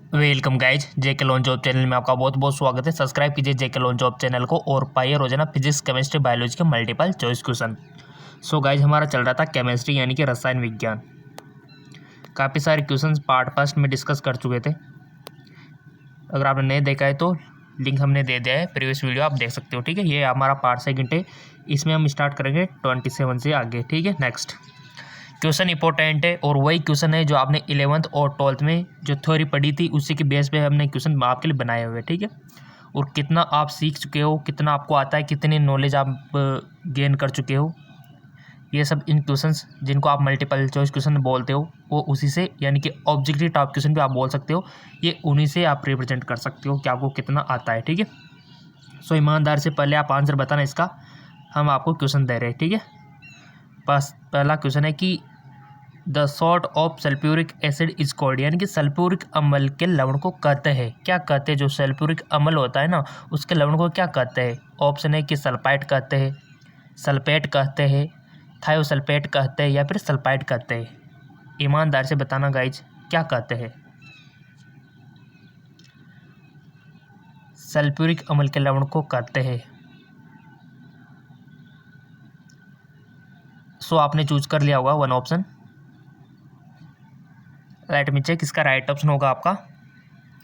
Welcome guys, जेके lawn job channel में आपका बहुत बहुत स्वागत है। सब्सक्राइब कीजिए जेके लॉन जॉब चैनल को और पाइए रोजाना फिजिक्स केमिस्ट्री बायोलॉजी के multiple choice question. So guys, हमारा चल रहा था केमिस्ट्री यानी कि रसायन विज्ञान। काफ़ी सारे क्वेश्चन पार्ट फर्स्ट में डिस्कस कर चुके थे। अगर आपने नहीं देखा है तो लिंक हमने दे दिया है, प्रीवियस वीडियो आप देख सकते हो। ठीक है, ये हमारा पार्ट सेकंड है। इसमें हम स्टार्ट करेंगे 27 से आगे। ठीक है, नेक्स्ट क्वेश्चन इंपॉर्टेंट है और वही क्वेश्चन है जो आपने 11th और 12th में जो थ्योरी पढ़ी थी उसी के बेस पे हमने क्वेश्चन आपके लिए बनाए हुए। ठीक है, और कितना आप सीख चुके हो, कितना आपको आता है, कितनी नॉलेज आप गेन कर चुके हो, ये सब इन क्वेश्चंस जिनको आप मल्टीपल चॉइस क्वेश्चन बोलते हो वो उसी से यानी कि ऑब्जेक्टिव टाइप क्वेश्चन भी आप बोल सकते हो, ये उन्हीं से आप रिप्रेजेंट कर सकते हो कि आपको कितना आता है। ठीक है, सो ईमानदार से पहले आप आंसर बताना इसका, हम आपको क्वेश्चन दे रहे हैं। ठीक है, बस पहला क्वेश्चन है कि the salt of sulphuric acid is called, यानी कि सल्फ्यूरिक अम्ल के लवण को कहते हैं, क्या कहते हैं? जो सल्फ्यूरिक अम्ल होता है ना, उसके लवण को क्या कहते हैं? ऑप्शन है कि सल्फाइड कहते हैं, सल्फेट कहते हैं, थायोसल्फेट कहते हैं या फिर सल्फाइड कहते हैं। ईमानदार से बताना गाइज, क्या कहते हैं? सल्फ्यूरिक अम्ल के लवण को कहते हैं। सो आपने चूज कर लिया होगा one option. Let me check, इसका राइट ऑप्शन होगा आपका।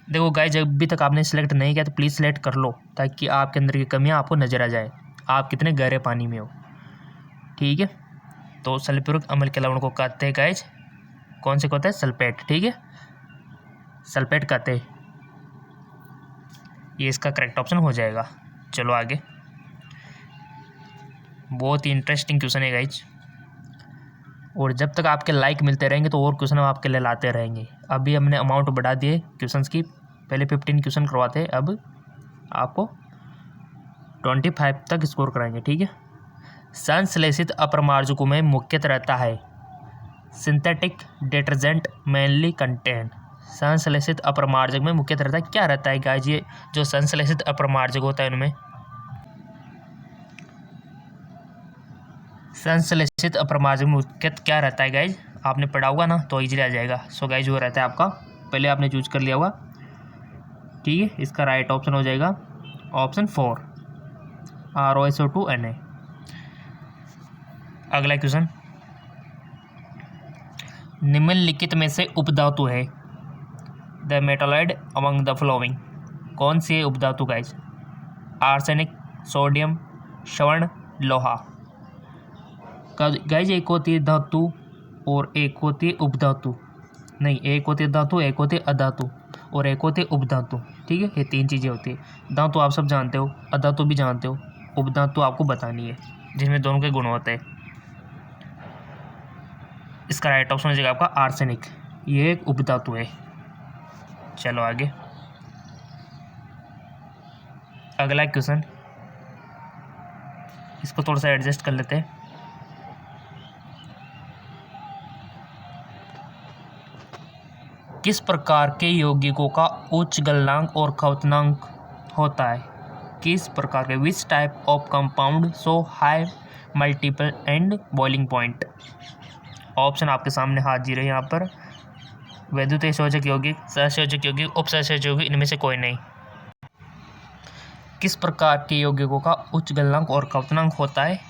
देखो गाइस, जब अभी तक आपने सेलेक्ट नहीं किया तो प्लीज़ सेलेक्ट कर लो ताकि आपके अंदर की कमियां आपको नज़र आ जाए, आप कितने गहरे पानी में हो। ठीक है, तो सल्फ्यूरिक अम्ल के लवण को कहते हैं गाइस, कौन से कहते हैं? सल्फेट। ठीक है, सल्फेट कहते हैं, ये इसका करेक्ट ऑप्शन हो जाएगा। चलो आगे, बहुत ही इंटरेस्टिंग क्वेश्चन है गाइज, और जब तक आपके लाइक मिलते रहेंगे तो और क्वेश्चन हम आपके लिए लाते रहेंगे। अभी हमने अमाउंट बढ़ा दिए क्वेश्चंस की, पहले 15 क्वेश्चन करवाते हैं, अब आपको 25 तक स्कोर कराएंगे। ठीक है, संश्लेषित अप्रमार्जकों में मुख्यतः रहता है सिंथेटिक डिटर्जेंट मेनली कंटेन। संश्लेषित अप्रमार्जक में मुख्यतः रहता है, क्या रहता है गाइज? ये जो संश्लेषित अप्रमार्जक होता है उनमें संश्लेषित अप्रमार्जक मुख्यतः क्या रहता है गाइज? आपने पढ़ा होगा ना तो इजीली आ जाएगा। सो गाइज, वो रहता है आपका, पहले आपने चूज कर लिया होगा। ठीक है, इसका राइट ऑप्शन हो जाएगा ऑप्शन 4, ROSO2Na। अगला क्वेश्चन, निम्नलिखित में से उपधातु है the metalloid among the flowing, कौन सी है उपधातु गाइज? आर्सेनिक, सोडियम, स्वर्ण, लोहा। गाइज, एक होती है धातु और एक होती है उपधातु, नहीं, एक होती है धातु, एक होती है अधातु और एक होती है उपधातु। ठीक है, ये तीन चीज़ें होती है। धातु आप सब जानते हो, अधातु भी जानते हो, उपधातु आपको बतानी है जिसमें दोनों के गुण होते हैं। इसका राइट ऑप्शन हो जाएगा आपका आर्सेनिक, ये एक उपधातु है। चलो आगे, अगला क्वेश्चन, इसको थोड़ा सा एडजस्ट कर लेते हैं। किस प्रकार के यौगिकों का उच्च गलनांक और खपतनांक होता है? किस प्रकार के, which type of compound so high multiple and boiling point? Option आपके सामने हाजिर है यहाँ पर, वैद्युत संयोजक यौगिक, सहसंयोजक यौगिक, उपसहसंयोजक यौगिक, इनमें से कोई नहीं। किस प्रकार के यौगिकों का उच्च गलनांक और खपतनांक होता है?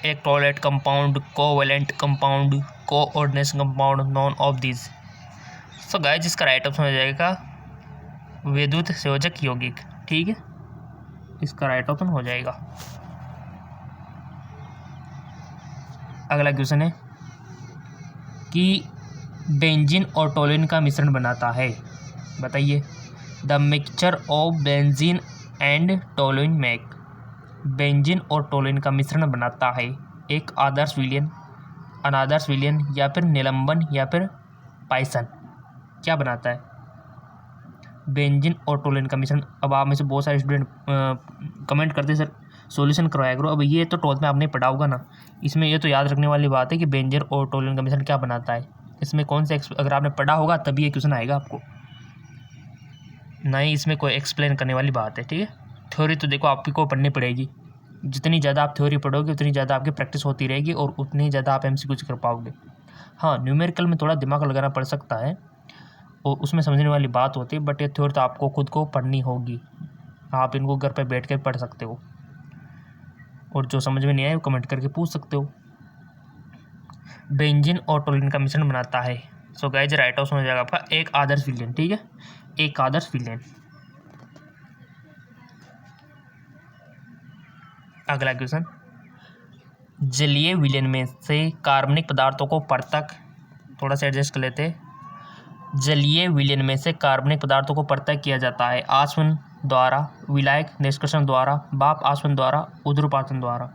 एक toilet compound, covalent compound, coordination compound, none of these. So guys, इसका राइट ऑप्शन हो जाएगा विद्युत संयोजक यौगिक। ठीक है, इसका राइट ऑप्शन हो जाएगा। अगला क्वेश्चन है कि बेंजीन और टोलुइन का मिश्रण बनाता है, बताइए। The mixture of benzene and toluene make, benzene और टोलुइन का मिश्रण बनाता है एक आदर्श विलयन, अनादर्श विलयन या फिर निलंबन या फिर पाइसन, क्या बनाता है? बेंजीन और टोलुइन का मिश्रण। अब आप में से बहुत सारे स्टूडेंट कमेंट करते हैं सर सॉल्यूशन करवाया करो। अब ये तो 12th में आपने पढ़ा होगा ना, इसमें ये तो याद रखने वाली बात है कि बेंजीन और टोलुइन का मिश्रण क्या बनाता है। इसमें कौन से, अगर आपने पढ़ा होगा तभी ये क्वेश्चन आएगा आपको, नहीं इसमें कोई एक्सप्लेन करने वाली बात है। ठीक है, थ्योरी तो देखो आपको पढ़नी पड़ेगी, जितनी ज़्यादा आप थ्योरी पढ़ोगे उतनी ज़्यादा आपकी प्रैक्टिस होती रहेगी और उतनी ज़्यादा आप एमसीक्यू कर पाओगे। हाँ, न्यूमेरिकल में थोड़ा दिमाग लगाना पड़ सकता है, और उसमें समझने वाली बात होती है, बट ये थ्योरी तो आपको खुद को पढ़नी होगी। आप इनको घर पे बैठ कर पढ़ सकते हो, और जो समझ में नहीं आए वो कमेंट करके पूछ सकते हो। बेंजीन और टोल्यूइन का मिश्रण बनाता है। सो गाइज राइट ऑप्शन हो जाएगा आपका एक आदर्श विलयन। ठीक है, एक आदर्श विलयन। अगला क्वेश्चन, जलीय विलयन में से कार्बनिक पदार्थों को पृथक, थोड़ा सा एडजस्ट कर लेते हैं। जलीय विलयन में से कार्बनिक पदार्थों को पृथक किया जाता है आसवन द्वारा, विलायक निष्कर्षण द्वारा, भाप आसवन द्वारा, ऊध्रुपातन द्वारा।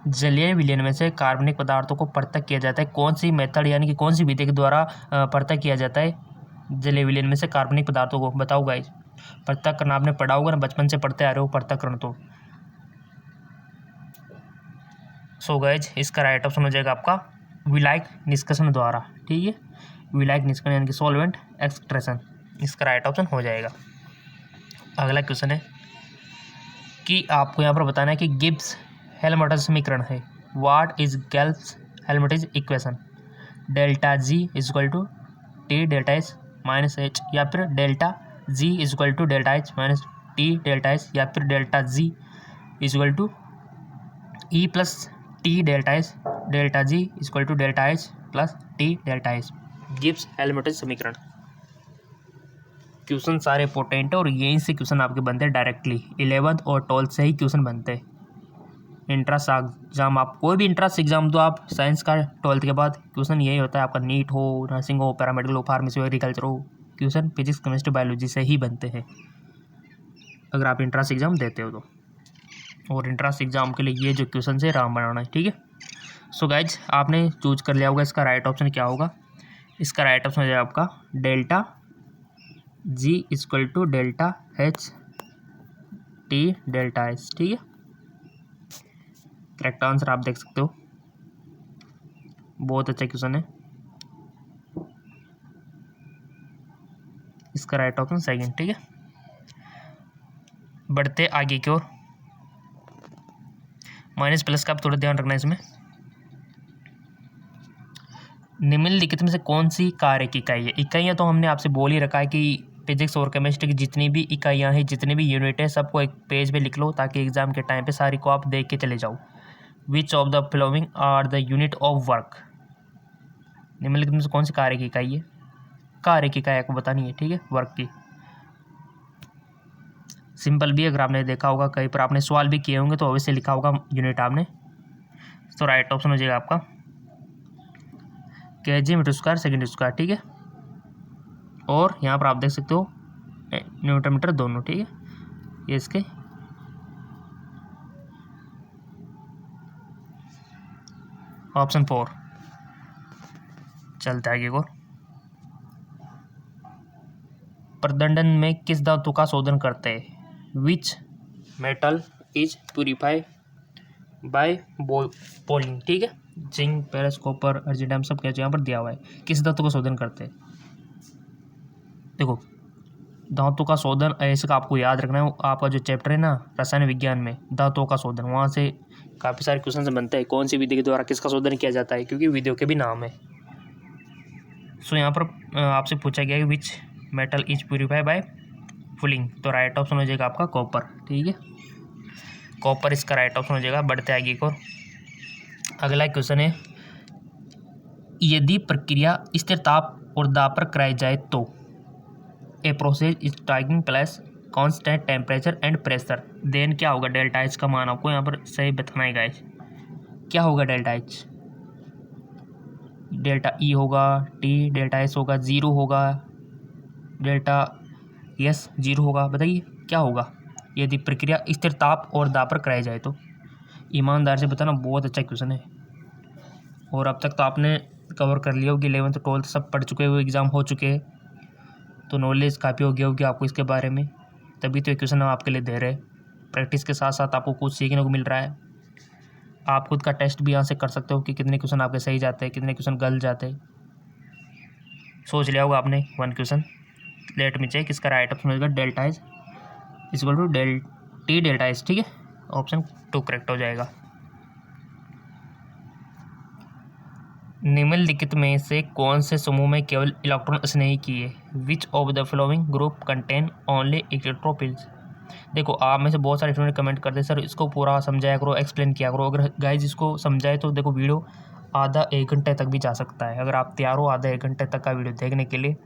जलीय विलयन में से कार्बनिक पदार्थों को पृथक किया जाता है, कौन सी मेथड यानी कि कौन सी विधि के द्वारा पृथक किया जाता है जलीय विलयन में से कार्बनिक पदार्थों को? बताओ गाइस, पृथक करना आपने पढ़ा होगा ना, बचपन से पढ़ते आ रहे हो पृथक्करण। तो सो गाइज इसका राइट ऑप्शन हो जाएगा आपका विलायक निष्कर्षण द्वारा। ठीक है, विलायक निष्कर्षण यानी कि सॉल्वेंट एक्सट्रैक्शन, इसका राइट ऑप्शन हो जाएगा। अगला क्वेश्चन है कि आपको यहाँ पर बताना है कि गिब्स हेल्महोल्ट्ज़ समीकरण है। What is Gibbs Helmholtz equation? Delta G is equal to T delta H minus H, या फिर delta G is equal to delta H minus T delta H, या फिर delta G is equal to E plus T delta H, delta G is equal to delta H plus T delta H. Gibbs Helmholtz समीकरण। Question सारे important है और यहीं से question आपके बनते हैं डायरेक्टली। 11th और 12th से ही क्वेश्चन बनते हैं। इंट्रांस एग्जाम, आप कोई भी इंट्रांस एग्जाम दो आप साइंस का 12th के बाद, क्वेश्चन यही होता है आपका। नीट हो, नर्सिंग हो, पैरामेडिकल हो, फार्मेसी हो, एग्रीकल्चर हो, क्वेश्चन फिजिक्स केमिस्ट्री बायोलॉजी से ही बनते हैं अगर आप इंट्रांस एग्जाम देते हो तो। और इंट्रांस एग्जाम के लिए ये जो क्वेश्चन है राम बनाना है। ठीक है, सो गाइज आपने चूज कर लिया होगा इसका राइट ऑप्शन क्या होगा। इसका राइट ऑप्शन हो जाएगा आपका delta G equal to delta H T delta H. ठीक है, करेक्ट आंसर आप देख सकते हो। बहुत अच्छा क्वेश्चन है। इसका राइट ऑप्शन सेकंड। ठीक है, बढ़ते आगे की ओर। माइनस प्लस का आप थोड़ा ध्यान रखना इसमें। निम्नलिखित में से कौन सी कार्य की इकाई है? इकाइयाँ तो हमने आपसे बोल ही रखा है कि फिजिक्स और केमिस्ट्री की जितनी भी इकाइयाँ हैं, जितनी भी यूनिट है, सबको एक पेज पे लिख लो ताकि एग्जाम के टाइम पे सारी को आप देख के चले जाओ। Which of the following are the unit of work? निम्नलिखित में से कौन सी कार्य की इकाई है? कार्य की इकाई आपको बतानी है। ठीक है, वर्क की। सिंपल भी अगर आपने देखा होगा, कहीं पर आपने सवाल भी किए होंगे तो अवश्य लिखा होगा यूनिट आपने। तो राइट ऑप्शन हो जाएगा आपका KG metre square second square. ठीक है, और यहाँ पर आप देख सकते हो न्यूटन मीटर दोनों। ठीक है, ये इसके ऑप्शन 4। चलता है आगे को। प्रदंडन में किस धातु का शोधन करते हैं? Which metal is purify by poling? ठीक है, जिंक, पेरस, कॉपर, अर्जिडियम सब क्या यहाँ पर दिया हुआ है। किस धातु का शोधन करते हैं? देखो, धातु का शोधन ऐसे का आपको याद रखना है। आपका जो चैप्टर है ना रसायन विज्ञान में, धातुओं का शोधन, वहाँ से काफ़ी सारे क्वेश्चन बनते हैं। कौन सी विधि के द्वारा किसका शोधन किया जाता है, क्योंकि विधियों के भी नाम है। सो यहाँ पर आपसे पूछा गया है which metal is purify by poling, तो राइट ऑप्शन हो जाएगा आपका कॉपर। ठीक है, कॉपर इसका राइट ऑप्शन हो जाएगा। बढ़ते आगे को। अगला क्वेश्चन है, यदि प्रक्रिया स्थिर ताप और दाब पर कराई जाए तो a process is taking place constant temperature and pressure, then क्या होगा? डेल्टा एच का मान आपको यहाँ पर सही बताना है गाइस। क्या होगा डेल्टा एच? डेल्टा ई होगा, टी डेल्टा एस होगा, ज़ीरो होगा, डेल्टा एस जीरो होगा। बताइए क्या होगा यदि प्रक्रिया स्थिर ताप और दाब पर कराई जाए तो? ईमानदार से बताना, बहुत अच्छा क्वेश्चन है। और अब तक तो आपने कवर कर लिया होगी, 11th 12th सब पढ़ चुके हुए, एग्ज़ाम हो चुके हैं, तो नॉलेज काफ़ी हो गया होगी आपको इसके बारे में। तभी तो ये क्वेश्चन हम आपके लिए दे रहे हैं। प्रैक्टिस के साथ साथ आपको कुछ सीखने को मिल रहा है। आप खुद का टेस्ट भी यहाँ से कर सकते हो कि कितने क्वेश्चन आपके सही जाते हैं, कितने क्वेश्चन गलत जाते हैं। सोच लिया होगा आपने one question. Let me check, इसका राइट ऑप्शन होगा delta H equal to T delta H. ठीक है, ऑप्शन 2 करेक्ट हो जाएगा। निम्नलिखित में से कौन से समूह में केवल इलेक्ट्रॉन स्नेही की है? Which of the following group contain only electrophiles? देखो, आप में से बहुत सारे स्टूडेंट कमेंट करते सर इसको पूरा समझाया करो, एक्सप्लेन किया करो। अगर गाइज इसको समझाए तो देखो वीडियो आधा 1 घंटे तक भी जा सकता है। अगर आप तैयार हो आधा 1 घंटे तक का वीडियो देखने के लिए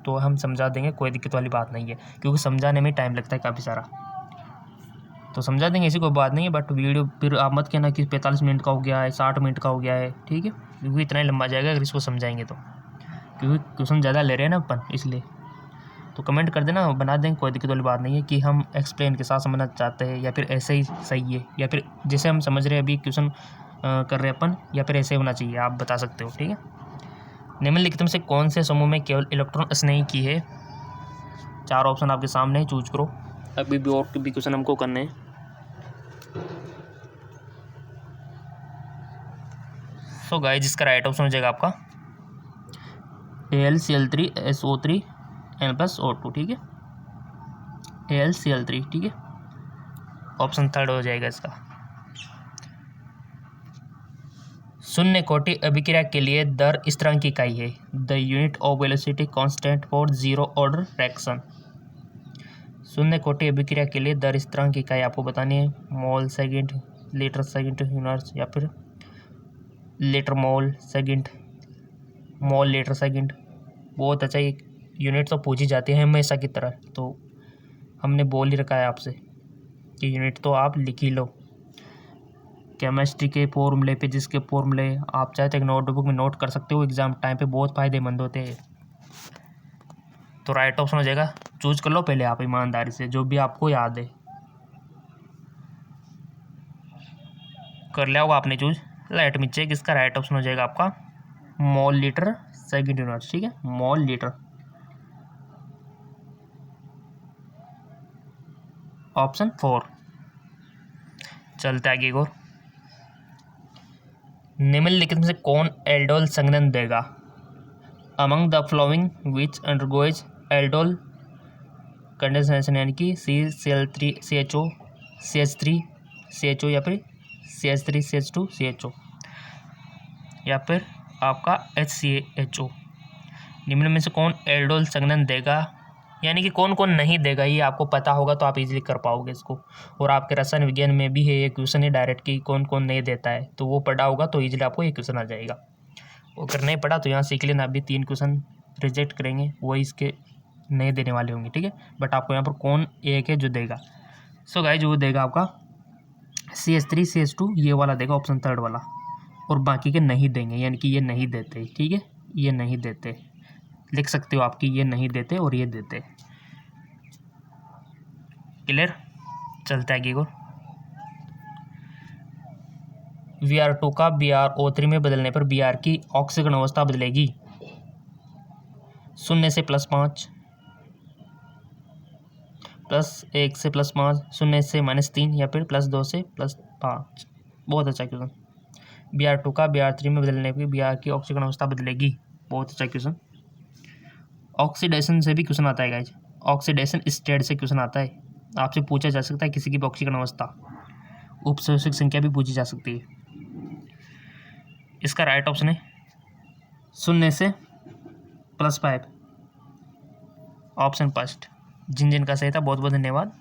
तो हम समझा देंगे, कोई दिक्कत वाली बात नहीं है, क्योंकि समझाने में टाइम लगता है काफ़ी सारा। तो समझा देंगे, ऐसी कोई बात नहीं है। बट वीडियो फिर आप मत कहना कि 45 मिनट का हो गया है, 60 मिनट का हो गया है, ठीक है, क्योंकि इतना ही लंबा जाएगा अगर इसको समझाएंगे तो, क्योंकि क्वेश्चन ज़्यादा ले रहे हैं ना अपन, इसलिए। तो कमेंट कर देना, बना देंगे, कोई दिक्कत वाली बात नहीं है कि हम एक्सप्लेन के साथ समझना चाहते हैं या फिर ऐसे ही सही है, या फिर जैसे हम समझ रहे हैं अभी क्वेश्चन कर रहे हैं अपन, या फिर ऐसे होना चाहिए, आप बता सकते हो, ठीक है। निम्नलिखित में से कौन से समूह में केवल इलेक्ट्रॉन स्नेही की है? 4 ऑप्शन आपके सामने है, चूज करो। अभी भी और भी क्वेश्चन हमको करने हैं। सो गाइस, इसका राइट ऑप्शन हो जाएगा आपका AlCl3SO3 N+O2, ठीक है, AlCl3, ठीक है, ऑप्शन थर्ड हो जाएगा इसका। शून्य कोटि अभिक्रिया के लिए दर स्थिरांक की इकाई है। The unit of velocity constant for zero order reaction. शून्य कोटि अभिक्रिया के लिए दर स्थिरांक की इकाई आपको बतानी है। मोल सेकंड, लीटर सेकंड यूनिट्स, या फिर litre mole second, mole litre second. बहुत अच्छा, एक यूनिट तो पूछी जाती है हमेशा की तरह, तो हमने बोल ही रखा है आपसे कि यूनिट तो आप लिख ही लो। केमिस्ट्री के फॉर्मूले, फिजिक्स के फॉर्मूले आप चाहे तो एक नोटबुक में नोट कर सकते हो, एग्जाम टाइम पे बहुत फ़ायदेमंद होते हैं। तो राइट ऑप्शन हो जाएगा, चूज कर लो पहले आप ईमानदारी से, जो भी आपको याद है। कर लिया होगा आपने चूज, लेट मी चेक। इसका राइट ऑप्शन हो जाएगा आपका मोल लीटर सेकंड यूनिट, ठीक है, मोल लीटर, ऑप्शन 4। चलते आगे और। निम्नलिखित में से कौन एल्डोल संघनन देगा? Among the flowing which undergoes aldol condensation, यानी कि CCl3 CHO CH3 CHO, या फिर CH3 CH2 CHO, या फिर आपका HCHO। निम्न में से कौन एल्डोल संघनन देगा, यानी कि कौन कौन नहीं देगा, ये आपको पता होगा तो आप इजीली कर पाओगे इसको। और आपके रसायन विज्ञान में भी है ये क्वेश्चन है डायरेक्ट कि कौन कौन नहीं देता है, तो वो पढ़ा होगा तो इजीली आपको ये क्वेश्चन आ जाएगा। अगर नहीं पढ़ा तो यहाँ सीख लेना, अभी 3 क्वेश्चन रिजेक्ट करेंगे, वही इसके नहीं देने वाले होंगे, ठीक है। बट आपको यहाँ पर कौन एक है जो देगा। सो गाइस, जो देगा आपका CH3 CH2 ये वाला देगा, ऑप्शन थर्ड वाला, और बाकी के नहीं देंगे, यानी कि ये नहीं देते, ठीक है, ये नहीं देते। लिख सकते हो आपकी, ये नहीं देते और ये देते। क्लियर? चलता है आगे को। Br2 का BrO3 में बदलने पर Br की ऑक्सीकरण अवस्था बदलेगी। 0 से +5, +1 से +5, 0 से -3, या फिर +2 से +5। बहुत अच्छा क्वेश्चन। Br2 का Br3 में बदलने पर Br की ऑक्सीकरण अवस्था बदलेगी। बहुत अच्छा क्वेश्चन। ऑक्सीडेशन से भी क्वेश्चन आता है गाइज, ऑक्सीडेशन स्टेट से क्वेश्चन आता है, आपसे पूछा जा सकता है किसी की भी ऑक्सीकरण अवस्था, उपसर्जक संख्या भी पूछी जा सकती है। इसका राइट ऑप्शन है 0 से +5, ऑप्शन फर्स्ट। जिन जिन का सही था बहुत बहुत धन्यवाद।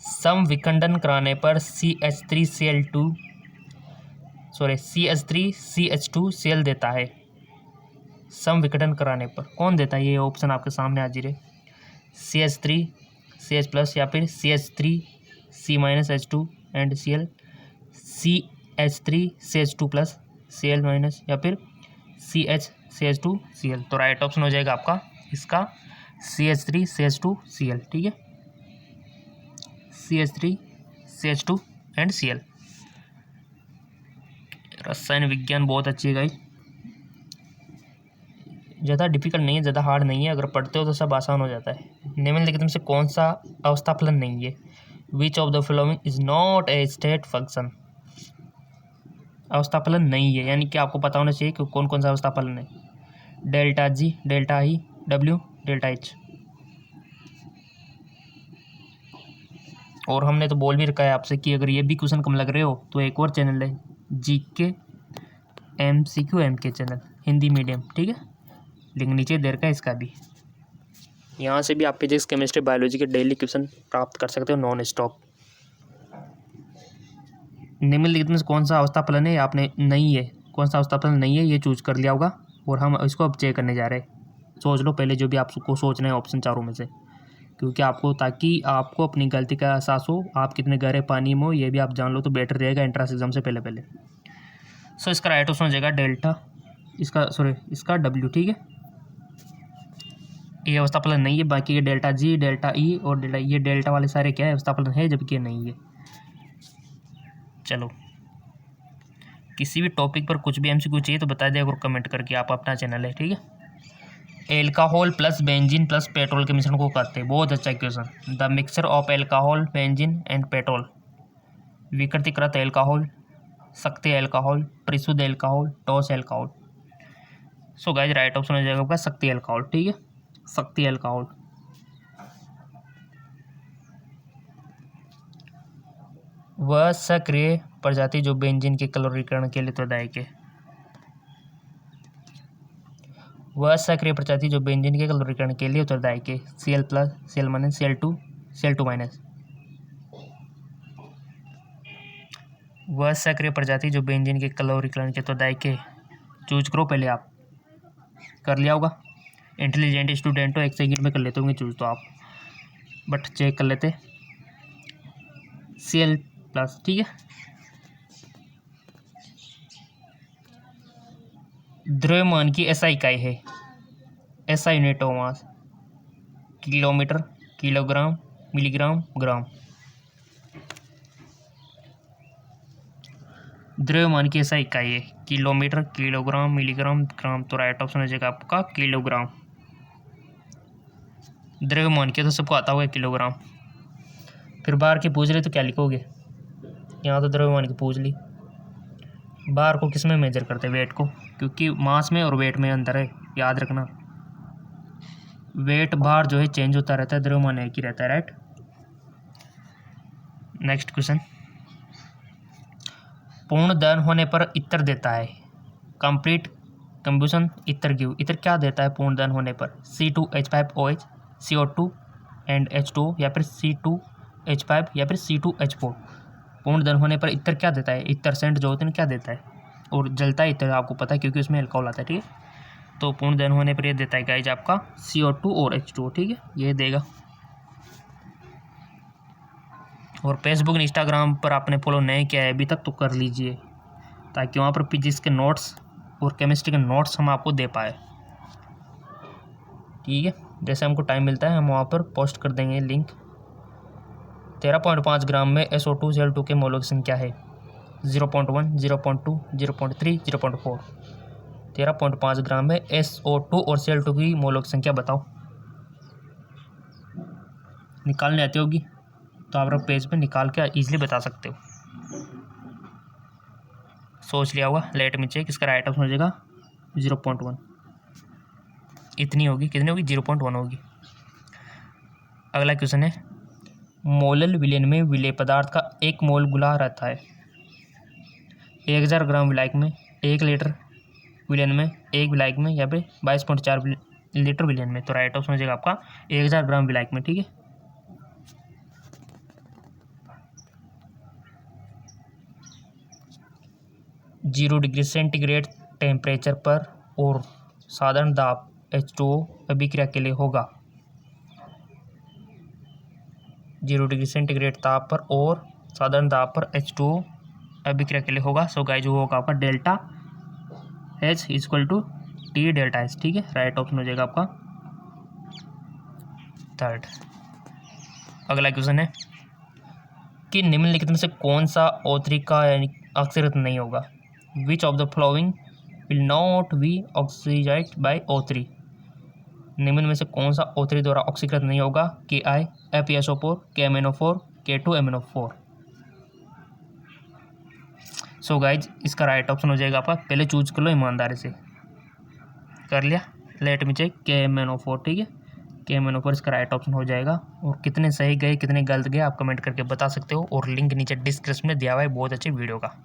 समविखंडन कराने पर CH3CH2Cl देता है। समविखंडन कराने पर कौन देता है, ये ऑप्शन आपके सामने हाजिर है। CH3 CH+, या फिर CH3C-H2 and Cl, CH3 CH2+, Cl-, या फिर CH CH2Cl। तो राइट ऑप्शन हो जाएगा आपका इसका CH3 CH2Cl, ठीक है, CH3 CH2 एंड Cl। रसायन विज्ञान बहुत अच्छी है गाइस, ज़्यादा डिफिकल्ट नहीं है, ज़्यादा हार्ड नहीं है, अगर पढ़ते हो तो सब आसान हो जाता है। निम्नलिखित में से कौन सा अवस्था फलन नहीं है? Which of the following is not a state function. अवस्था फलन नहीं है, यानी कि आपको पता होना चाहिए कि कौन कौन सा अवस्था फलन है। ΔG, ΔI, W, ΔH। और हमने तो बोल भी रखा है आपसे कि अगर ये भी क्वेश्चन कम लग रहे हो तो एक और चैनल है GK MCQ MK channel Hindi medium, ठीक है, लिंक नीचे दे रखा है इसका भी। यहाँ से भी आप फिजिक्स केमिस्ट्री बायोलॉजी के डेली क्वेश्चन प्राप्त कर सकते हो नॉन स्टॉप। निम्नलिखित में से कौन सा अवस्था फलन है आपने नहीं है, कौन सा अवस्था फलन नहीं है ये चूज कर लिया होगा और हम इसको अब चेक करने जा रहे हैं। सोच लो पहले जो भी आपको सोचना है ऑप्शन चारों में से, क्योंकि आपको ताकि आपको अपनी गलती का एहसास हो, आप कितने गहरे पानी में हो ये भी आप जान लो तो बेटर रहेगा एंट्रेंस एग्जाम से पहले। सो इसका राइट ऑप्शन हो जाएगा डेल्टा, इसका W, ठीक है। ये अवस्था फलन नहीं है, बाकी ये डेल्टा G, डेल्टा E और डेल्टा, ये डेल्टा वाले सारे क्या है अवस्था फलन है, जबकि ये नहीं है। चलो, किसी भी टॉपिक पर कुछ भी MCQ चाहिए तो बता दिया और कमेंट करके, आप अपना चैनल है, ठीक है। Alcohol plus benzene plus petrol के मिश्रण को करते हैं, बहुत अच्छा question. The mixture of alcohol benzene and petrol, विकृतिकृत एल्कोहल, सक्रिय एल्कोहल, परिशुद्ध एल्कोहल, ठोस alcohol. So guys right option हो जाएगा आपका सक्रिय एल्कोहल, ठीक है, सक्रिय एल्कोहल। वह सक्रिय प्रजाति जो बेंजीन के क्लोरीकरण के लिए उत्तरदायक है, वह सक्रिय प्रजाति जो बेंजीन के क्लोरीकरण के लिए उत्तरदायक है, Cl+, Cl-, Cl2, Cl2-। वह सक्रिय प्रजाति जो बेंजीन के क्लोरीकरण के उत्तरदायक है, चूज करो पहले आप, कर लिया होगा। इंटेलिजेंट स्टूडेंट हो 1 सेकंड में कर लेते होंगे चूज तो आप, बट चेक कर लेते। Cl+, ठीक है। द्रव्यमान की SI इकाई है, SI unit of mass, kilometre, kilogram, milligram, gram. द्रव्यमान की SI इकाई है किलोमीटर, किलोग्राम, मिलीग्राम, ग्राम। तो राइट ऑप्शन हो जाएगा आपका किलोग्राम। द्रव्यमान के तो सबको आता होगा किलोग्राम। फिर बार की पूछ रहे तो क्या लिखोगे, यहाँ तो द्रव्यमान की पूछ ली। बार को किस में मेजर करते हैं, वेट को, क्योंकि मास में और वेट में अंतर है, याद रखना। वेट बार जो है चेंज होता रहता है, द्रव्यमान एक ही रहता है, राइट। नेक्स्ट क्वेश्चन, पूर्ण दहन होने पर इत्र देता है, कंप्लीट कंबशन इत्र गिव। इत्र क्या देता है पूर्ण दहन होने पर, C2H5OH, CO2 एंड H2O, या फिर C2H5 या फिर C2H4। पूर्ण दहन होने पर इत्र क्या देता है, इत्र सेंट जो होते हैं क्या देता है, और जलता है इत्र, आपको पता है क्योंकि उसमें अल्कोहल आता है, ठीक है। तो पूर्ण दहन होने पर ये देता है गाइज आपका CO2 और H2O, ठीक है, ये देगा। और फेसबुक इंस्टाग्राम पर आपने फॉलो नहीं किया है अभी तक तो कर लीजिए, ताकि वहाँ पर फिजिक्स के नोट्स और केमिस्ट्री के नोट्स हम आपको दे पाए, ठीक है। जैसे हमको टाइम मिलता है हम वहाँ पर पोस्ट कर देंगे लिंक। 13.5 ग्राम में SO2 Cl2 के मोलों की संख्या है 0.1, 0.2, 0.3, 0.4। 13.5 ग्राम में SO2 और Cl2 की मोलों की संख्या बताओ। निकालने आती होगी तो आप लोग पेज पे निकाल के इजीली बता सकते हो। सोच लिया होगा, लेट में चेक। इसका राइट ऑप्शन हो जाएगा 0.1। इतनी होगी, कितनी होगी, 0.1 होगी। अगला क्वेश्चन है, मोलल विलयन में विलेय पदार्थ का 1 मोल गुलाह रहता है 1000 ग्राम विलायक में, 1 लीटर विलयन में, 1 विलायक में, या फिर 22.4 लीटर विलयन में। तो राइट ऑप्शन हो जाएगा आपका 1000 ग्राम विलायक में, ठीक है। जीरो डिग्री सेंटीग्रेड टेम्परेचर पर और साधारण दाब H2O अभिक्रिया के लिए होगा। 0 डिग्री सेंटीग्रेड ताप पर और साधारण दाब पर H2O अभिक्रिया के लिए होगा। सो गाइस जो होगा आपका delta H equal to T delta H, ठीक है। राइट ऑप्शन हो जाएगा आपका 3rd। अगला क्वेश्चन है कि निम्नलिखित में से कौन सा O3 का यानी ऑक्सीकृत नहीं होगा। Which of the following will not be oxidised by O3। निम्न में से कौन सा O3 द्वारा ऑक्सीकृत नहीं होगा, Ki, FeSO4, KMnO4, K2MnO4। So guys इसका राइट ऑप्शन हो जाएगा आपका, पहले चूज कर लो ईमानदारी से, कर लिया, लेट में चेक, KMnO4, ठीक है। के मैंने ऊपर इसका राइट ऑप्शन हो जाएगा। और कितने सही गए कितने गलत गए आप कमेंट करके बता सकते हो, और लिंक नीचे डिस्क्रिप्शन में दिया हुआ है बहुत अच्छी वीडियो का।